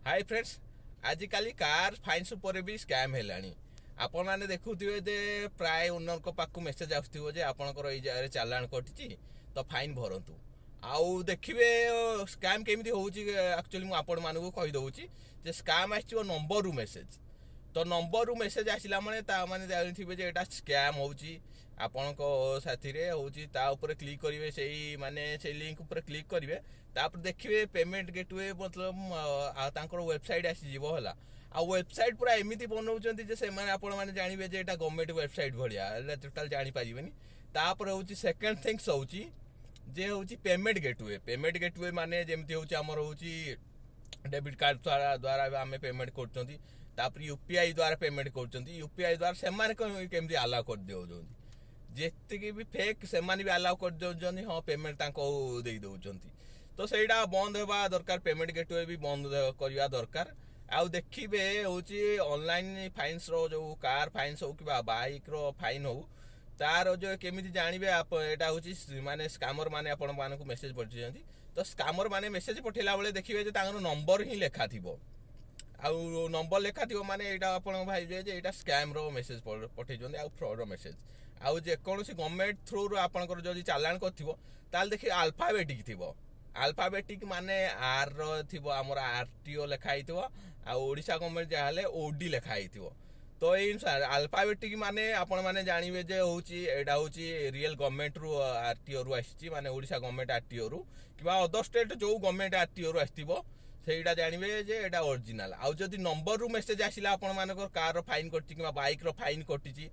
Hi friends आजिकल car fines उपर भी scam है आपण मैंने देखुए जे प्राय ओनर को पाक मेसेज आसो जे आपंकर ये जगह चालाण कटि तो फाइन भरतु आउ देखिए स्कैम केमी होक्चुअली मुझे कहीदे जे स्कैम आसो नंबर रु मेसेज तो नंबर रु मेसेज आसला मैंने जानते यहाँ स्कैम होची आपण साथी होपर क्लिक करेंगे से माने से लिंक उपर क्लिक करेंगे तापर देखिए पेमेंट गेटवे मतलब वेबसाइट आसीज है आ वेबसाइट पूरा एमती बनाऊँ से मैंने जानवे जे गवर्नमेंट वेबसाइट भाया टोटाल जापारे तापर हूँ सेकेंड थिंग्स हूँ जे हूँ पेमेंट गेटवे माने जमती हूँ आमर हूँ डेबिट कार्ड द्वारा आम पेमेंट कर यूपीआई द्वारा पेमेंट कर यूपीआई द्वारा से केमती अलाउ कर दे जी भी फेक से भी अलाउ कर दे हाँ पेमेंट दे दौरान तो सहीटा बंद होगा दरकार पेमेंट गेटवे भी बंद करवा दरकार आउ देखिए हूँ ऑनलाइन फाइन्स जो कार फाइन्स हो कि बाइक रो फाइन हो तार जो केमी जानवे यहाँ हूँ माने स्कामर माने आपण मानक मेसेज पठे तो स्कामर माने मेसेज पठेला बेले देखिए नंबर ही लेखा थी आउ नंबर लेखा थी माने यहाँ आप भाई यहाँ स्कैम रो मेसेज पठे आउ फ्रॉड रो मेसेज आउ जेकोसी गवर्नमेंट थ्रू रू आपंकर जो चालाण कर देखिए अल्फाबेटिक थी अल्फाबेटिक माने आर थो आमर आरटीओ लिखाई ओडिशा गवर्नमेंट जहाँ ओडी लिखाई तो ये अल्फाबेटिक माने आपण माने जानवे जे हूँ यहाँ हूँ रियल गवर्नमेंट रु आरटीओ रु आसी माने ओडिशा गवर्नमेंट आरटीओ रु कि अदर स्टेट जो गवर्नमेंट आरटीओ रु आसो सेटा जानवे जे एटा ओरिजिनल आउ जदि नंबर रु मेसेज आसिला आपण मानकर कार फाइन कटि कि बाइक रो फाइन कटि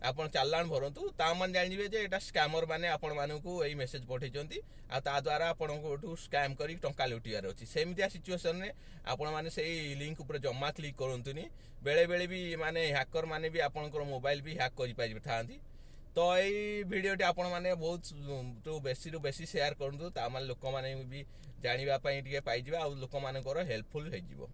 आपण चालाण भरतु तान जानवे जे एटा स्कैमर माने आपण मानकु एई मेसेज पठेचंती आ ता द्वारा आपनकु स्कैम करी टंका लुटियार अछि सेमितिया सिचुएशन रे आपण माने सेई लिंक ऊपर जम्मा क्लिक करंतुनी बेले बेले भी माने हैकर माने भी आपनकर मोबाइल भी हैक करि पाइ थांती तो यही भिडियोटी आपण माने बहुत तो बेसी शेयर करंतु ता माने लोक माने भी जानिबा पई टिके पाइ जिबा आ लोक मानकर हेल्पफुल हे जिवो।